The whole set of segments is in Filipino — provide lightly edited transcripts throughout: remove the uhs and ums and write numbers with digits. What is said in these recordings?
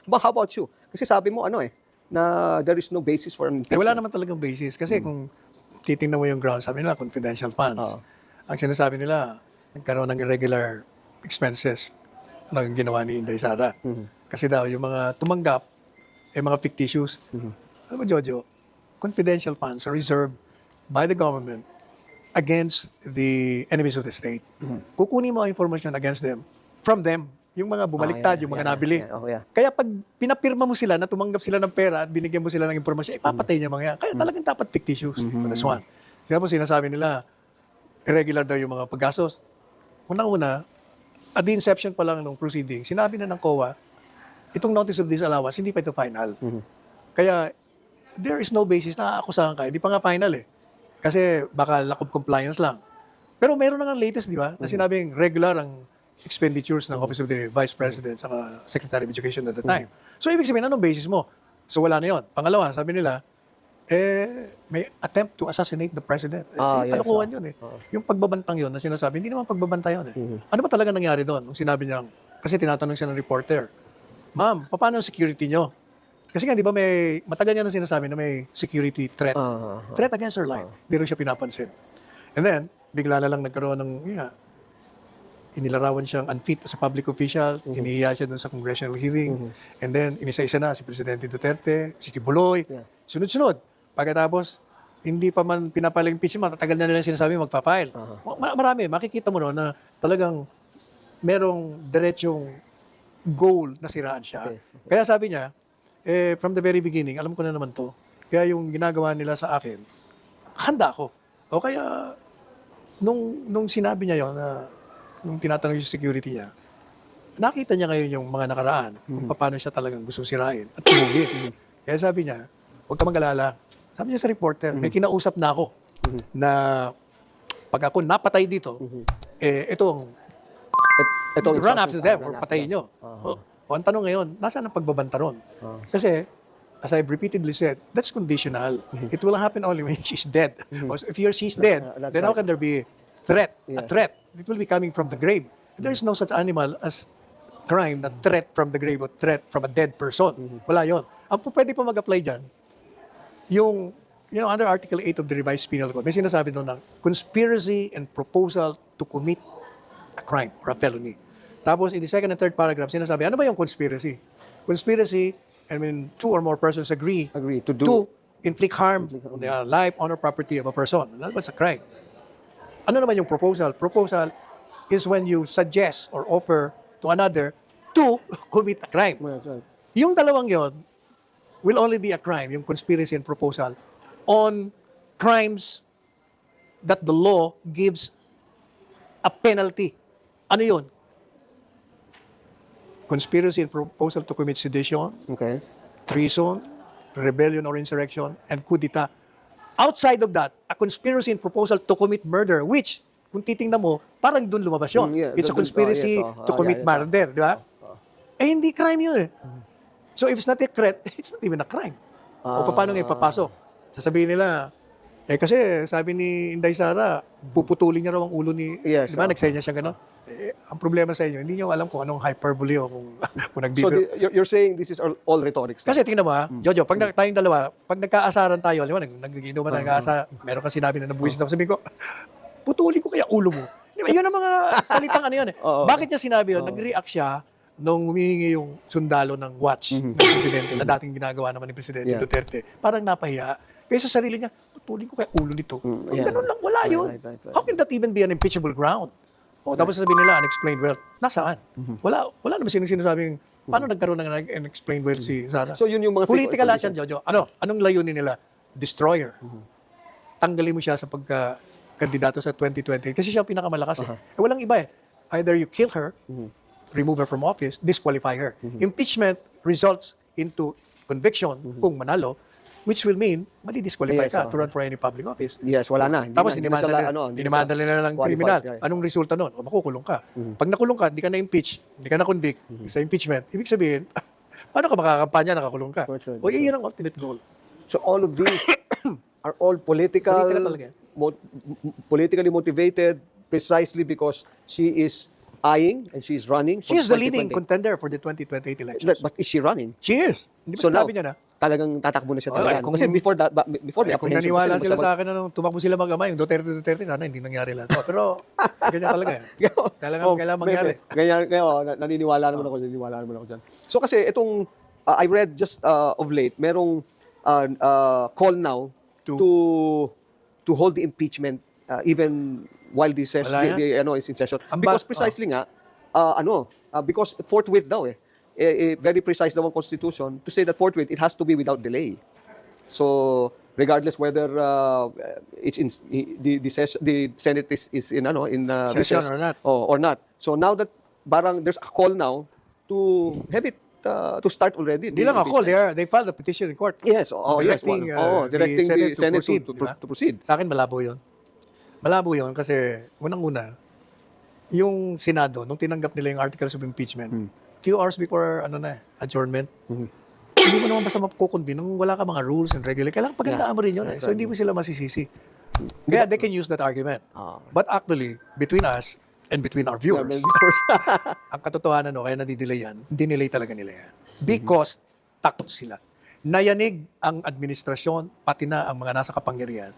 But how about you? Kasi sabi mo, na there is no basis for impeachment. Wala naman talagang basis. Kasi kung titingnan mo yung ground, sabi nila, confidential funds. Ang sinasabi nila, nagkaroon ng irregular expenses na ginawa ni Inday Sara. Kasi daw, yung mga tumanggap, mga fictitious. Alam mo, Jojo, confidential funds are reserved by the government against the enemies of the state. Kukunin mo ang information against them, from them, yung mga bumaliktad, yung mga nabili. Kaya pag pinapirma mo sila na tumanggap sila ng pera at binigyan mo sila ng impormasyon, ipapatay niya mga yan. Kaya talagang dapat fictitious. That's one. Sinasabi nila, irregular daw yung mga paggastos. Una-una, at the inception pa lang ng proceeding, sinabi na ng COA, itong notice of disallowance, hindi pa ito final. Kaya, there is no basis na aakusahan ka. Hindi pa nga final eh. Kasi baka lack of compliance lang. Pero meron na nga latest, di ba? Na sinabing regular ang expenditures ng Office of the Vice President sa Secretary of Education at the time. So, ibig sabihin, anong basis mo? So, wala na yun. Pangalawa, sabi nila, may attempt to assassinate the President. Kalokohan yun eh. Yung pagbabantang yun na sinasabi, hindi naman pagbabanta yun eh. Ano ba talaga nangyari doon? Nung sinabi niya, kasi tinatanong siya ng reporter, Ma'am, paano ang security nyo? Kasi nga, di ba matagal niya na sinasabi na may security threat. Threat against her life. Hindi rin siya pinapansin. And then, bigla na lang nagkaroon ng, inilarawan siyang unfit as a public official, hinihiya siya doon sa congressional hearing, and then, inisa-isa na si Presidente Duterte, si Kibuloy, sunod-sunod. Pagkatapos, hindi pa man pinapalang impeachment, matagal na nila sinasabi magpa-file. Marami, makikita mo no, na talagang merong diretsong goal na siraan siya. Kaya sabi niya, from the very beginning, alam ko na naman to. Kaya yung ginagawa nila sa akin, handa ako. O kaya, nung sinabi niya yon na nung tinatanong yung security niya, nakita niya ngayon yung mga nakaraan, kung paano siya talagang gustong sirain at tumugin. Kaya sabi niya, huwag ka mag-alala. Sabi niya sa reporter, may kinausap na ako na pag ako napatay dito, itong run after them or patayin nyo. O ang tanong ngayon, nasaan ang pagbabanta ron? Kasi, as I've repeatedly said, that's conditional. It will happen only when she's dead. If she's dead, then how can there be a threat? It will be coming from the grave. There's no such animal as crime na threat from the grave or threat from a dead person. Wala yon. Ang pwede pa mag-apply dyan, yung, under Article 8 of the Revised Penal Code, may sinasabi doon ng conspiracy and proposal to commit a crime or a felony. Tapos, in the second and third paragraph, sinasabi, ano ba yung conspiracy? Conspiracy, two or more persons agree to inflict harm on the life, honor, property of a person. That was a crime. Ano naman yung proposal? Proposal is when you suggest or offer to another to commit a crime. Yung dalawang yon will only be a crime, yung conspiracy and proposal, on crimes that the law gives a penalty. Ano yun? Conspiracy and proposal to commit sedition, treason, rebellion or insurrection, and coup d'etat. Outside of that, a conspiracy and proposal to commit murder, which, kung titingnan mo, parang doon lumabas yun. It's a conspiracy to commit murder, di ba? Hindi crime yun eh. So if it's not a threat, it's not even a crime. O paano nga ipapasok? Sasabihin nila, kasi sabi ni Inday Sara, puputulin niya raw ang ulo ni, di ba, nagsaya siya gano'n? Ang problema sa inyo, hindi niyo alam kung anong hyperbole o kung nagbibiro. So you're saying this is all rhetorics? Kasi tingnan mo Jojo, pag tayong dalawa, pag nagkaasaran tayo, alam mo, nag-inuman na nag-aasa, meron kang sinabi na nabuwisit ako, sabihin ko, putulin ko kaya ulo mo. Di ba, yun ang mga salitang ano yun eh. Bakit niya sinabi yun? Nag-react siya nung humihingi yung sundalo ng watch ng presidente na dating ginagawa naman ni Presidente Duterte. Parang napahiya. Kaya sa sarili niya, putulin ko kaya ulo nito. Ganun lang, wala yun. How can that even be an impeachable ground? Tapos sasabihin nila, unexplained wealth. Nasaan? Wala naman sinasabing, paano nagkaroon ng unexplained wealth si Sara? So yun yung mga political lahat yan, Jojo. Anong layunin nila? Destroyer. Tanggalin mo siya sa pagka-kandidato sa 2020 kasi siya ang pinakamalakas eh. Walang iba eh. Either you kill her, remove her from office, disqualify her. Impeachment results into conviction kung manalo, which will mean madi-disqualify ka to run for any public office. Wala na. Tapos dinimanda nila ng kriminal. Anong resulta nun? O makukulong ka. Pag nakulong ka, hindi ka na-impeach, hindi ka na-convict sa impeachment, ibig sabihin, paano ka makakampanya, nakakulong ka? O yun ang ultimate goal. So all of these are all politically motivated precisely because she is eyeing and she's running for She is the leading 2028. contender for the 2028 elections. But is she running? She is. Hindi ba So now, sinabi niya na? talagang tatakbo na siya Oh, talaga. kung- Kasi before that, before the Kung apprehension, naniwala kasi sila lumabas sa akin na nung tumakbo sila mag-ama, yung Duterte, sana hindi nangyari lahat. Oh, pero ganyan talaga eh. Kailangan mangyari. Naniniwala naman ako dyan. So kasi itong, I read just of late, merong call now to hold the impeachment even while the session Wala yan. is in session. Ang Because ba- precisely nga, because forthwith daw very precise daw ang Constitution to say that forthwith, it has to be without delay. So regardless whether it's in the Senate is in Session recess or not. or not. So now that parang there's a call now to have it to start already. Hindi lang ako, they filed a petition in court. Yes, Directing, directing the Senate proceed, to di ba? proceed. Sa akin, malabo yun. Malabo yun kasi, unang-una, yung Senado, nung tinanggap nila yung articles of impeachment, few hours before adjournment, hindi mo naman basta makukonvene nung wala ka mga rules and regulations. Kailangan pagandaan mo rin yun eh. So, hindi mo sila masisisi. Kaya they can use that argument. But actually, between us and between our viewers, ang katotohanan kaya nadidelay yan, dinelay talaga nila yan. Because takot sila. Nayanig ang administrasyon, pati na ang mga nasa kapangyarihan,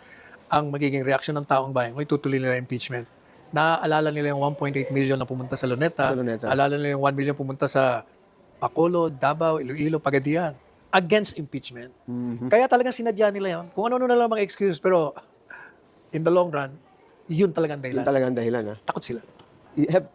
ang magiging reaksyon ng taong bayan kung itutuloy nila yung impeachment. Naaalala nila yung 1.8 million na pumunta sa Luneta, alala nila yung 1 million pumunta sa Bacolod, Davao, Iloilo, Pagadian, against impeachment. Kaya talagang sinadya nila yun. Kung ano-ano na lang mga excuse, pero in the long run, yun talagang Yun dahilan. talagang dahilan. Takot sila.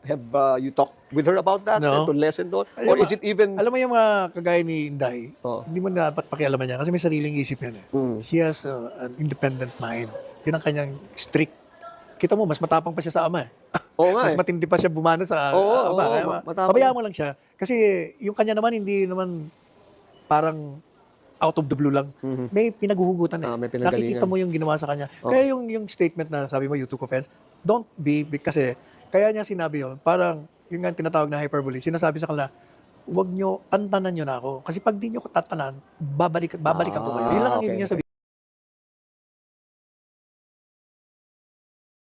Have you talked with her about that? No. To lessen doon? Alam Or mo- is it even... Alam mo yung mga kagaya ni Inday, Oo. hindi mo dapat pakialaman niya kasi may sariling isip yan eh. She has an independent mind. Yun ang kanyang strict. Kita mo, mas matapang pa siya sa ama eh. Oo nga Mas matindi pa siya bumana sa Oo, ama. oo, Kaya matapang. pabayaan mo lang siya. Kasi yung kanya naman, hindi naman parang out of the blue lang. May pinaghuhugutan eh. May pinagalingan. Nakikita mo yung ginawa sa kanya. Kaya yung statement na sabi mo, you took offense, don't be, kasi kaya niya sinabi yun, parang yung nga tinatawag na hyperbole, sinasabi sa kanila, huwag nyo, tantanan nyo na ako. Kasi pag di nyo ko tatanan, babalikan ko kayo. Yun lang ang ibig niya sabihin.